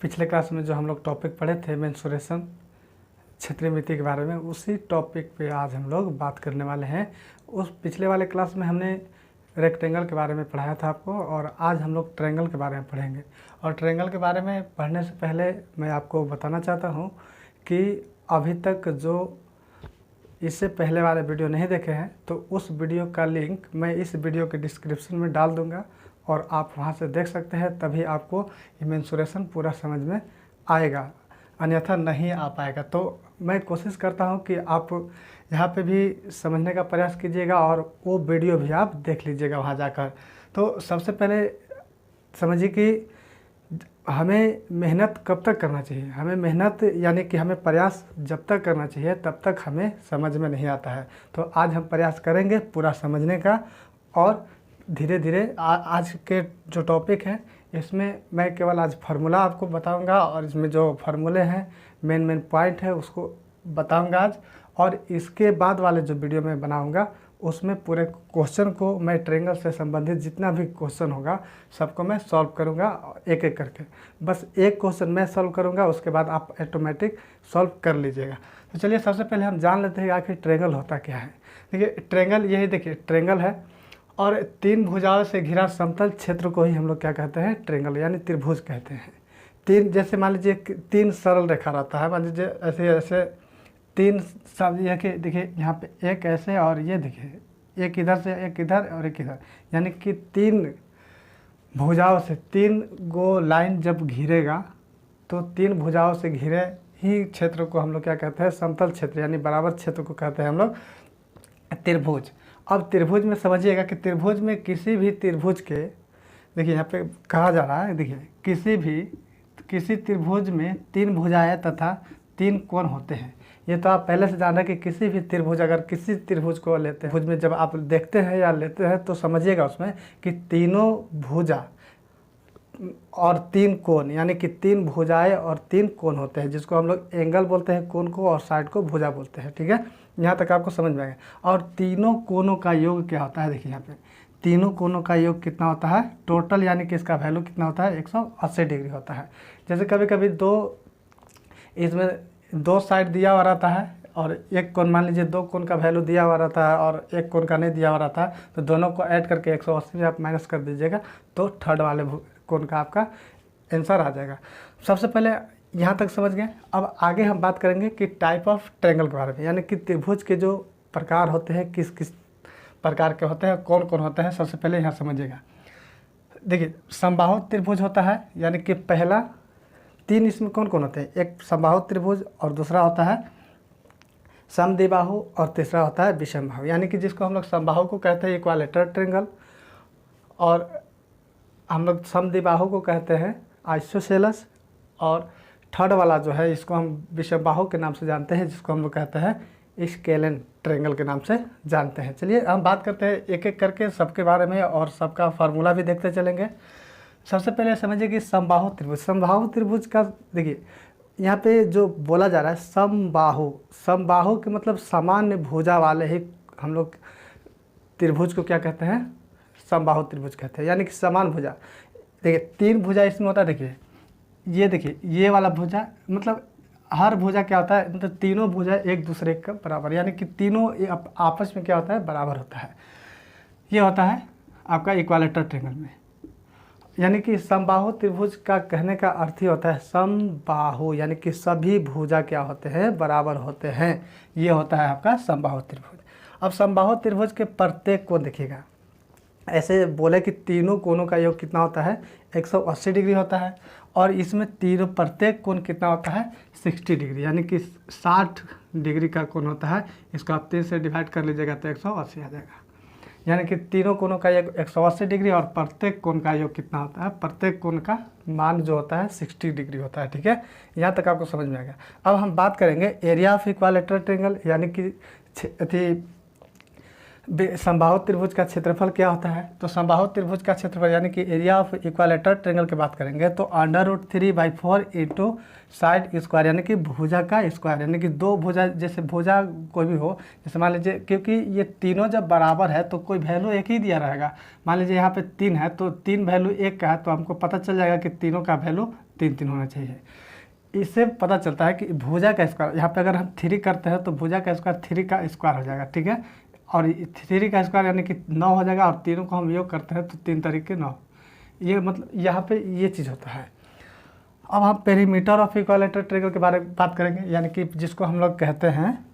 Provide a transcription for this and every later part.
पिछले क्लास में जो हम लोग टॉपिक पढ़े थे मेंसुरेशन क्षेत्रीय मिति के बारे में, उसी टॉपिक पे आज हम लोग बात करने वाले हैं। उस पिछले वाले क्लास में हमने रेक्टेंगल के बारे में पढ़ाया था आपको, और आज हम लोग ट्रायंगल के बारे में पढ़ेंगे। और ट्रायंगल के बारे में पढ़ने से पहले मैं आपको बताना चाहता हूँ कि अभी तक जो इससे पहले वाले वीडियो नहीं देखे हैं तो उस वीडियो का लिंक मैं इस वीडियो के डिस्क्रिप्शन में डाल दूंगा और आप वहां से देख सकते हैं, तभी आपको मेंसुरेशन पूरा समझ में आएगा, अन्यथा नहीं आ पाएगा। तो मैं कोशिश करता हूं कि आप यहाँ पे भी समझने का प्रयास कीजिएगा और वो वीडियो भी आप देख लीजिएगा वहाँ जाकर। तो सबसे पहले समझिए कि हमें मेहनत कब तक करना चाहिए। हमें मेहनत यानी कि हमें प्रयास जब तक करना चाहिए तब तक हमें समझ में नहीं आता है। तो आज हम प्रयास करेंगे पूरा समझने का, और धीरे धीरे आज के जो टॉपिक है इसमें मैं केवल आज फार्मूला आपको बताऊंगा, और इसमें जो फार्मूले हैं मेन पॉइंट है उसको बताऊंगा आज। और इसके बाद वाले जो वीडियो मैं बनाऊंगा उसमें पूरे क्वेश्चन को मैं ट्रायंगल से संबंधित जितना भी क्वेश्चन होगा सबको मैं सॉल्व करूंगा एक एक करके। बस एक क्वेश्चन मैं सॉल्व करूंगा, उसके बाद आप ऑटोमेटिक सॉल्व कर लीजिएगा। तो चलिए सबसे पहले हम जान लेते हैं आखिर ट्रायंगल होता क्या है। देखिए ट्रायंगल यही देखिए ट्रायंगल है, और तीन भुजाओं से घिरा समतल क्षेत्र को ही हम लोग क्या कहते हैं, ट्रायंगल यानी त्रिभुज कहते हैं। तीन, जैसे मान लीजिए तीन सरल रेखा रहता है, मान लीजिए ऐसे ऐसे तीन सब यह कि देखिए यहाँ पे एक ऐसे और ये देखिए एक इधर से एक इधर और एक इधर, यानी कि तीन भुजाओं से तीन गो लाइन जब घिरेगा तो तीन भुजाओं से घिरे ही क्षेत्र को हम लोग क्या कहते हैं, समतल क्षेत्र यानी बराबर क्षेत्र को कहते हैं हम लोग त्रिभुज। अब त्रिभुज में समझिएगा कि त्रिभुज में किसी भी त्रिभुज के, देखिए यहाँ पे कहा जा रहा है, देखिए किसी त्रिभुज में तीन भुजाएं तथा तीन कोण होते हैं। ये तो आप पहले से जान रहे हैं कि किसी भी त्रिभुज, अगर किसी त्रिभुज को लेते हैं, त्रिभुज में जब आप देखते हैं या लेते हैं तो समझिएगा उसमें कि तीनों भुजा और तीन कोण, यानी कि तीन भुजाएं और तीन कोण होते हैं, जिसको हम लोग एंगल बोलते हैं कोण को, और साइड को भुजा बोलते हैं। ठीक है, यहाँ तक आपको समझ में आएगा। और तीनों कोणों का योग क्या होता है, देखिए यहाँ पे तीनों कोणों का योग कितना होता है टोटल, यानी कि इसका वैल्यू कितना होता है 180 डिग्री होता है। जैसे कभी कभी इसमें दो साइड दिया हुआ रहता है और एक कोण, मान लीजिए दो कोण का वैल्यू दिया हुआ रहता है और एक कोण का नहीं दिया हुआ रहता है, तो दोनों को ऐड करके 180 में आप माइनस कर दीजिएगा तो थर्ड वाले कोण का आपका आंसर आ जाएगा। सबसे पहले यहाँ तक समझ गए। अब आगे हम बात करेंगे कि टाइप ऑफ ट्रायंगल के बारे में, यानी कि त्रिभुज के जो प्रकार होते हैं किस किस प्रकार के होते हैं, कौन कौन होते हैं। सबसे पहले यहाँ समझिएगा, देखिए समबाहु त्रिभुज होता है, यानी कि पहला तीन इसमें कौन कौन होते हैं, एक समबाहु त्रिभुज और दूसरा होता है समद्विबाहु और तीसरा होता है विषमबाहु, यानी कि जिसको हम लोग समबाहु को कहते हैं इक्विलैटरल ट्रायंगल, और हम लोग समद्विबाहु को कहते हैं आइसोसेलेस, और थर्ड वाला जो है इसको हम विषमबाहु के नाम से जानते हैं, जिसको हम लोग कहते हैं स्केलेन ट्रायंगल के नाम से जानते हैं। चलिए हम बात करते हैं एक एक करके सबके बारे में, और सबका फार्मूला भी देखते चलेंगे। सबसे पहले समझिए कि समबाहु त्रिभुज, समबाहु त्रिभुज का देखिए यहाँ पे जो बोला जा रहा है समबाहु, समबाहु के मतलब सामान्य भुजा वाले ही हम लोग त्रिभुज को क्या कहते हैं, समबाहु त्रिभुज कहते हैं, यानी कि समान भुजा। देखिए तीन भुजा इसमें होता है, देखिए ये वाला भुजा, मतलब हर भुजा क्या होता है, मतलब तीनों भुजा एक दूसरे का बराबर, यानी कि तीनों आपस में क्या होता है, बराबर होता है। ये होता है आपका इक्विलैटरल ट्रायंगल में, यानी कि समबाहु त्रिभुज का कहने का अर्थ ही होता है समबाहु, यानी कि सभी भुजा क्या होते हैं, बराबर होते हैं। ये होता है आपका समबाहु त्रिभुज। अब समबाहु त्रिभुज के प्रत्येक कोण देखिएगा, ऐसे बोले कि तीनों कोणों का योग कितना होता है 180 डिग्री होता है, और इसमें तीनों प्रत्येक कोण कितना होता है 60 डिग्री, यानी कि 60 डिग्री का कोण होता है। इसको आप 3 से डिवाइड कर लीजिएगा तो 180 आ जाएगा, यानी कि तीनों कोणों का योग 180 डिग्री, और प्रत्येक कोण का योग कितना होता है, प्रत्येक कोण का मान जो होता है 60 डिग्री होता है। ठीक है, यहाँ तक आपको समझ में आएगा। अब हम बात करेंगे एरिया ऑफ इक्विलैटरल ट्रायंगल, यानी कि समबाहु त्रिभुज का क्षेत्रफल क्या होता है? तो समबाहु त्रिभुज का क्षेत्रफल यानी कि एरिया ऑफ इक्वालेटर ट्रायंगल की बात करेंगे तो √3/4 इंटू साइड स्क्वायर यानी कि भुजा का स्क्वायर, यानी कि दो भुजा, जैसे भुजा कोई भी हो, जैसे मान लीजिए क्योंकि ये तीनों जब बराबर है तो कोई वैल्यू एक ही दिया रहेगा। मान लीजिए यहाँ पे 3 है तो 3 वैल्यू एक का है तो हमको पता चल जाएगा कि तीनों का वैल्यू 3 होना चाहिए। इससे पता चलता है कि भुजा का स्क्वायर, यहाँ पे अगर हम 3 करते हैं तो भुजा का स्क्वायर 3 का स्क्वायर हो जाएगा, ठीक है। और 3 का स्क्वायर यानी कि 9 हो जाएगा, और तीनों को हम योग करते हैं तो 3 तरीके 9। ये मतलब यहाँ पे ये चीज़ होता है। अब हम पेरीमीटर ऑफ इक्वालेटर ट्रायंगल के बारे में बात करेंगे, यानी कि जिसको हम लोग कहते हैं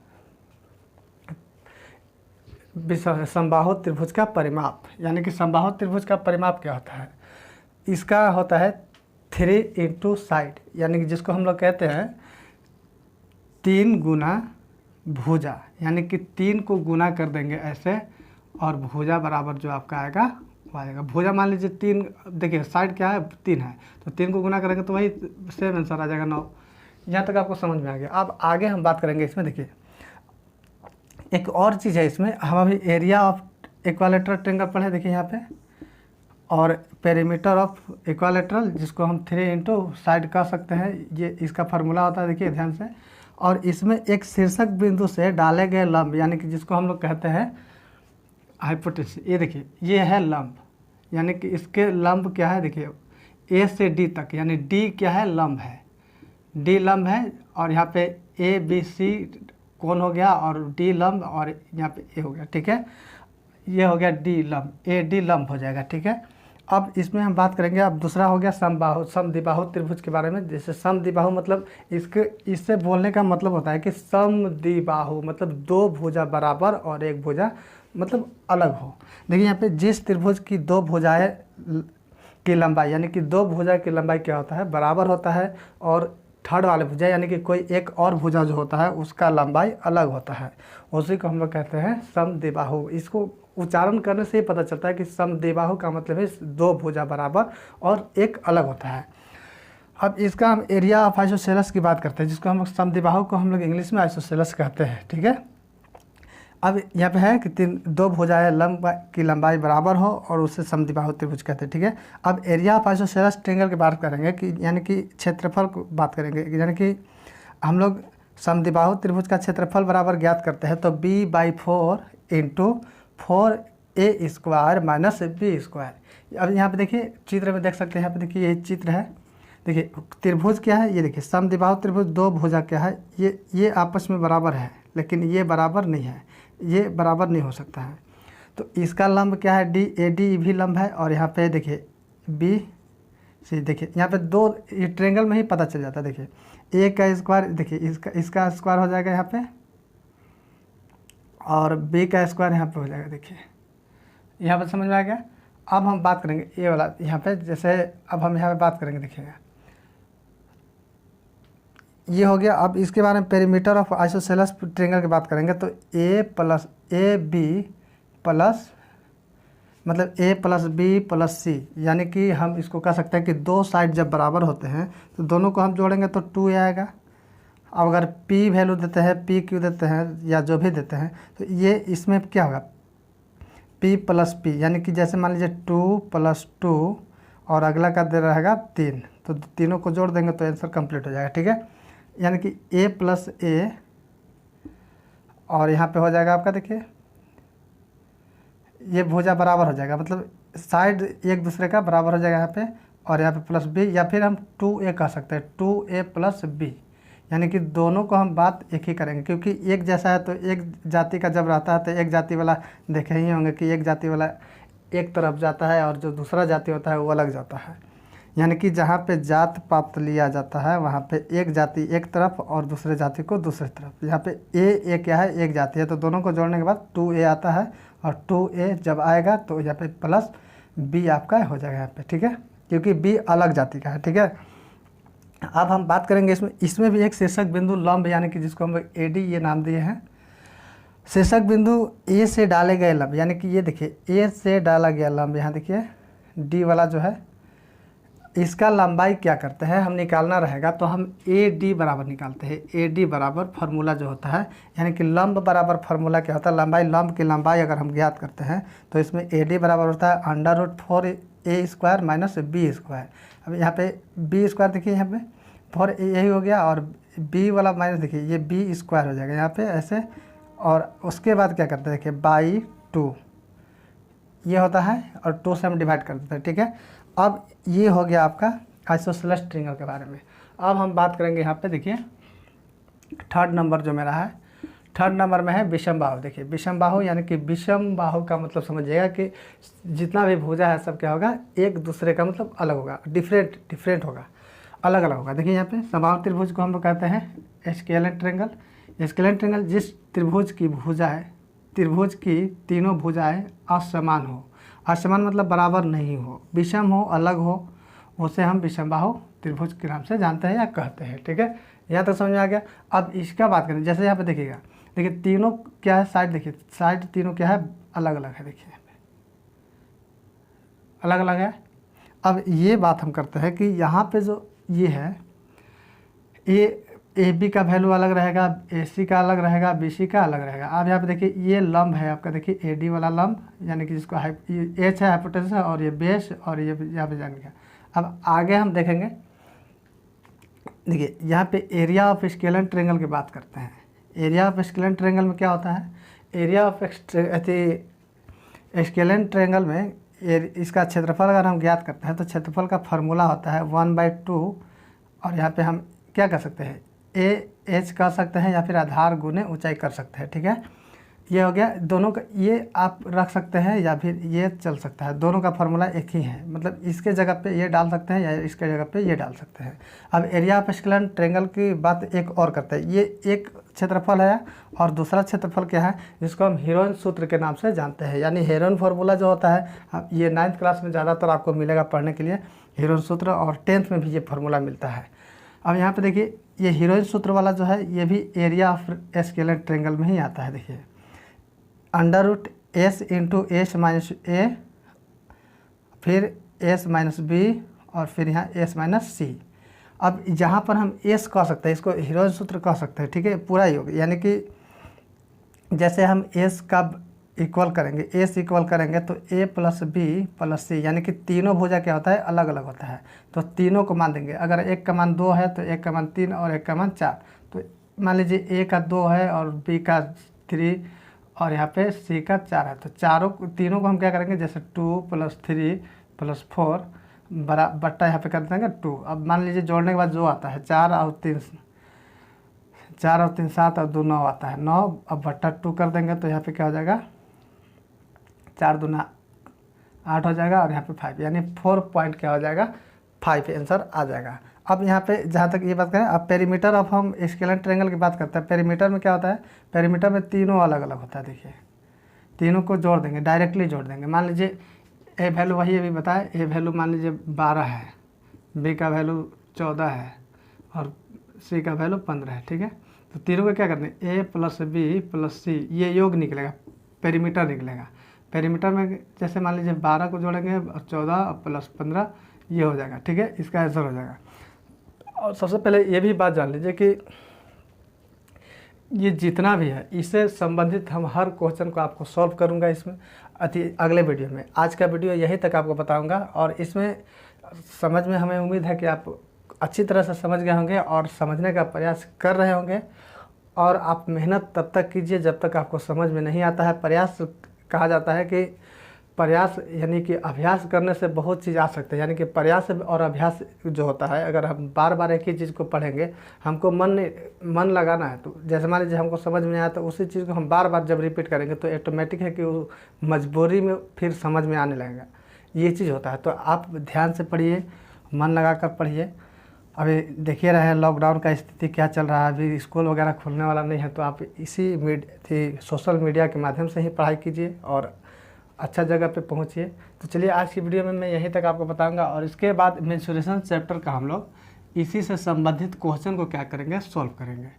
समबाहु त्रिभुज का परिमाप। यानी कि समबाहु त्रिभुज का परिमाप क्या होता है? इसका होता है 3 इंटू साइड, यानी कि जिसको हम लोग कहते हैं 3 गुना भुजा, यानी कि 3 को गुना कर देंगे ऐसे, और भुजा बराबर जो आपका आएगा वो आएगा। भुजा मान लीजिए 3, देखिए साइड क्या है 3 है, तो 3 को गुना करेंगे तो वही सेम आंसर आ जाएगा 9। यहाँ तक आपको समझ में आ गया। अब आगे हम बात करेंगे इसमें, देखिए एक और चीज़ है इसमें, हम अभी एरिया ऑफ इक्वालेटरल ट्रायंगल पढ़े, देखिए यहाँ पे, और पेरीमीटर ऑफ इक्वालेटरल जिसको हम 3 इंटू साइड कह सकते हैं, ये इसका फार्मूला होता है, देखिए ध्यान से। और इसमें एक शीर्षक बिंदु से डाले गए लंब, यानी कि जिसको हम लोग कहते हैं हाइपोटेन्यूस, ये देखिए ये है लंब, यानी कि इसके लंब क्या है, देखिए ए से डी तक, यानी डी क्या है, लंब है, डी लंब है, और यहाँ पे ए बी सी कोण हो गया, और डी लंब, और यहाँ पे ए हो गया, ठीक है। ये हो गया डी लंब, ए डी लंब हो जाएगा, ठीक है। अब इसमें हम बात करेंगे, अब दूसरा हो गया समद्विबाहु त्रिभुज के बारे में। जैसे समद्विबाहु मतलब इससे बोलने का मतलब होता है कि समद्विबाहु मतलब दो भुजा बराबर और एक भुजा मतलब अलग हो। देखिए यहाँ पे जिस त्रिभुज की दो भुजाएं की लंबाई, यानी कि दो भुजा की लंबाई क्या होता है, बराबर होता है, और थर्ड वाले भुजा यानी कि कोई एक और भुजा जो होता है उसका लंबाई अलग होता है, उसी को हम लोग कहते हैं समद्विबाहु। इसको उच्चारण करने से ही पता चलता है कि समद्विबाहु का मतलब है दो भुजा बराबर और एक अलग होता है। अब इसका हम एरिया ऑफ आइसोसेलेस की बात करते हैं, जिसको हम लोग समद्विबाहु को हम लोग इंग्लिश में आइसोसेलेस कहते हैं, ठीक है। अब यहाँ पे है कि दो भुजाएं की लंबाई बराबर हो और उससे समद्विबाहु त्रिभुज कहते हैं, ठीक है। अब एरिया ऑफ आइसोसेलेस ट्रायंगल की बात करेंगे कि यानी कि क्षेत्रफल को बात करेंगे, यानी कि हम लोग समद्विबाहु त्रिभुज का क्षेत्रफल बराबर ज्ञात करते हैं तो b/4 into 4a² minus b²। अब यहाँ पे देखिए चित्र में देख सकते हैं, यहाँ पे देखिए ये चित्र है, देखिए त्रिभुज क्या है, ये देखिए समद्विबाहु त्रिभुज दो भुजा क्या है, ये आपस में बराबर है, लेकिन ये बराबर नहीं है, ये बराबर नहीं हो सकता है। तो इसका लंब क्या है, AD भी लंब है, और यहाँ पे देखिए BC, देखिए यहाँ पे दो, ये ट्रायंगल में ही पता चल जाता है। देखिए A का स्क्वायर, देखिए इसका स्क्वायर हो जाएगा यहाँ पे, और B का स्क्वायर यहाँ पे हो जाएगा, देखिए यहाँ पे समझ में आ गया। अब हम बात करेंगे ये वाला, यहाँ पे जैसे अब हम यहाँ पे बात करेंगे, देखिएगा ये हो गया। अब इसके बारे में पेरीमीटर ऑफ आइसोसेलेस ट्रायंगल की बात करेंगे तो A+AB प्लस मतलब A+B+C, यानी कि हम इसको कह सकते हैं कि दो साइड जब बराबर होते हैं तो दोनों को हम जोड़ेंगे तो 2A आएगा। अब अगर P वैल्यू देते हैं, PQ देते हैं या जो भी देते हैं, तो ये इसमें क्या होगा P+P, यानी कि जैसे मान लीजिए 2+2 और अगला का दे रहेगा 3, तो तीनों को जोड़ देंगे तो आंसर कंप्लीट हो जाएगा, ठीक है। यानी कि A+A, और यहाँ पे हो जाएगा आपका, देखिए ये भुजा बराबर हो जाएगा, मतलब साइड एक दूसरे का बराबर हो जाएगा यहाँ पे, और यहाँ पे +B, या फिर हम 2A कह सकते हैं, 2A+B, यानी कि दोनों को हम बात एक ही करेंगे, क्योंकि एक जैसा है तो एक जाति का जब रहता है तो एक जाति वाला देखे ही होंगे कि एक जाति वाला एक तरफ जाता है और जो दूसरा जाति होता है वो अलग जाता है। यानी कि जहाँ पे जात पात लिया जाता है वहाँ पे एक जाति एक तरफ और दूसरे जाति को दूसरी तरफ। यहाँ पे ए क्या है, एक जाति है, तो दोनों को जोड़ने के बाद 2A आता है, और 2A जब आएगा तो यहाँ पे +B आपका हो जाएगा यहाँ पे, ठीक है, क्योंकि B अलग जाति का है, ठीक है। अब हम बात करेंगे इसमें भी एक शीर्षक बिंदु लंब, यानी कि जिसको हम AD ये नाम दिए हैं। शीर्षक बिंदु A से डाले गए लंब, यानी कि ये देखिए A से डाला गया लंब, यहाँ देखिए D वाला जो है इसका लंबाई क्या करते हैं, हम निकालना रहेगा तो हम ए डी बराबर निकालते हैं। ए डी बराबर फार्मूला जो होता है, यानी कि लंब बराबर फार्मूला क्या होता है, लंबाई, लंब की लंबाई अगर हम ज्ञात करते हैं तो इसमें ए डी बराबर होता है √4a² माइनस b²। अब यहाँ पे b² देखिए, यहाँ पे 4 यही हो गया और b वाला माइनस देखिए ये b² हो जाएगा यहाँ पे ऐसे, और उसके बाद क्या करते हैं देखिए बाई 2 ये होता है और 2 से हम डिवाइड कर देते हैं। ठीक है, अब ये हो गया आपका आइसोसेलेस ट्रायंगल के बारे में। अब हम बात करेंगे यहाँ पे देखिए थर्ड नंबर जो मेरा है, थर्ड नंबर में है विषम बाहु। देखिए विषम बाहु यानी कि विषम बाहु का मतलब समझिएगा कि जितना भी भुजा है सब क्या होगा, एक दूसरे का मतलब अलग होगा, डिफरेंट होगा, अलग अलग होगा। देखिए यहाँ पे समबाहु त्रिभुज को हम लोग कहते हैं स्केलेन ट्रायंगल। स्केलेन ट्रायंगल जिस त्रिभुज की भुजा है, त्रिभुज की तीनों भुजाएं असमान हो, असमान मतलब बराबर नहीं हो, विषम हो, अलग हो, उसे हम विषम बाहु त्रिभुज के नाम से जानते हैं या कहते हैं। ठीक है, यहाँ तक समझ में आ गया। अब इसका बात करें, जैसे यहाँ पे देखिएगा, देखिए तीनों क्या है, साइड देखिए, साइड तीनों क्या है, अलग अलग है। देखिए यहाँ पे अलग अलग है। अब ये बात हम करते हैं कि यहाँ पे जो ये है, ए बी का वैल्यू अलग रहेगा, ए सी का अलग रहेगा, बी सी का अलग रहेगा। अब यहाँ पे देखिए ये लंब है आपका, देखिए ए डी वाला लंब, यानी कि जिसको एच है हाइपोटेनस है, और ये बेस, और ये यहाँ पे जाएंगे। अब आगे हम देखेंगे, देखिए यहाँ पे एरिया ऑफ स्केलेन ट्रायंगल की बात करते हैं। एरिया ऑफ स्केलेन ट्रायंगल में क्या होता है, एरिया ऑफ स्केलेन ट्रायंगल में इसका क्षेत्रफल अगर हम ज्ञात करते हैं तो क्षेत्रफल का फार्मूला होता है 1/2, और यहाँ पे हम क्या कर सकते हैं, ए एच कर सकते हैं या फिर आधार गुने ऊंचाई कर सकते हैं। ठीक है, ये हो गया दोनों का, ये आप रख सकते हैं या फिर ये चल सकता है, दोनों का फार्मूला एक ही है, मतलब इसके जगह पे ये डाल सकते हैं या इसके जगह पे ये डाल सकते हैं। अब एरिया ऑफ स्केलेन ट्रायंगल की बात एक और करते हैं। ये एक क्षेत्रफल है और दूसरा क्षेत्रफल क्या है, जिसको हम हेरोन सूत्र के नाम से जानते हैं, यानी हेरोन फार्मूला जो होता है, ये 9th क्लास में ज़्यादातर आपको मिलेगा पढ़ने के लिए हेरोन सूत्र, और 10th में भी ये फार्मूला मिलता है। अब यहाँ पे देखिए ये हेरोन सूत्र वाला जो है ये भी एरिया ऑफ स्केलेन ट्रायंगल में ही आता है। देखिए √s × s माइनस a, फिर s माइनस b, और फिर यहाँ s माइनस c। अब जहाँ पर हम s कह सकते हैं, इसको हेरोन सूत्र कह सकते हैं। ठीक है, पूरा योग, यानी कि जैसे हम s का इक्वल करेंगे, s इक्वल करेंगे तो a + b + c, यानी कि तीनों भुजा क्या होता है, अलग अलग होता है, तो तीनों को मान देंगे। अगर एक का मान 2 है तो एक का मान 3 और एक का मान 4, तो मान लीजिए a का 2 है और b का 3 और यहाँ पे c का 4 है, तो तीनों को हम क्या करेंगे, जैसे 2 + 3 + 4 बट्टा यहाँ पे कर देंगे 2। अब मान लीजिए जोड़ने के बाद जो आता है 4 और 3 7 और 2 9 आता है 9, अब बट्टा 2 कर देंगे तो यहाँ पे क्या हो जाएगा, 4 दूना 8 हो जाएगा, और यहाँ पे 5, यानी 4 पॉइंट क्या हो जाएगा, 5 आंसर आ जाएगा। अब यहाँ पे जहाँ तक ये बात करें, अब पेरीमीटर ऑफ हम स्केलेन ट्रायंगल की बात करते हैं। पेरीमीटर में क्या होता है, पेरीमीटर में तीनों अलग अलग होता है। देखिए तीनों को जोड़ देंगे, डायरेक्टली जोड़ देंगे। मान लीजिए ए वैल्यू वही अभी बताए, ए वैल्यू मान लीजिए 12 है, बी का वैल्यू 14 है और सी का वैल्यू 15 है। ठीक है, तो तीनों को क्या करना है, a + b + c, ये योग निकलेगा, पेरीमीटर निकलेगा। पेरीमीटर में जैसे मान लीजिए 12 को जोड़ेंगे और 14 + 15 ये हो जाएगा। ठीक है, इसका आंसर हो जाएगा। और सबसे पहले ये भी बात जान लीजिए कि ये जितना भी है इससे संबंधित हम हर क्वेश्चन को आपको सॉल्व करूंगा इसमें अगले वीडियो में। आज का वीडियो यहीं तक आपको बताऊंगा, और इसमें समझ में हमें उम्मीद है कि आप अच्छी तरह से समझ गए होंगे और समझने का प्रयास कर रहे होंगे। और आप मेहनत तब तक कीजिए जब तक आपको समझ में नहीं आता है। प्रयास कहा जाता है कि प्रयास यानी कि अभ्यास करने से बहुत चीज़ आ सकते हैं, यानी कि प्रयास और अभ्यास जो होता है, अगर हम बार बार एक ही चीज़ को पढ़ेंगे, हमको मन लगाना है, तो जैसे मान लीजिए हमको समझ में आया तो उसी चीज़ को हम बार बार जब रिपीट करेंगे तो ऑटोमेटिक है कि वो मजबूरी में फिर समझ में आने लगेगा, ये चीज़ होता है। तो आप ध्यान से पढ़िए, मन लगा कर पढ़िए। अभी देखिए रहे लॉकडाउन का स्थिति क्या चल रहा है, अभी स्कूल वगैरह खुलने वाला नहीं है, तो आप इसी सोशल मीडिया के माध्यम से ही पढ़ाई कीजिए और अच्छा जगह पे पहुंचिए। तो चलिए आज की वीडियो में मैं यहीं तक आपको बताऊंगा, और इसके बाद मेंसुरेशन चैप्टर का हम लोग इसी से संबंधित क्वेश्चन को क्या करेंगे, सॉल्व करेंगे।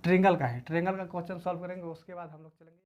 ट्रायंगल का क्वेश्चन सॉल्व करेंगे, उसके बाद हम लोग चलेंगे।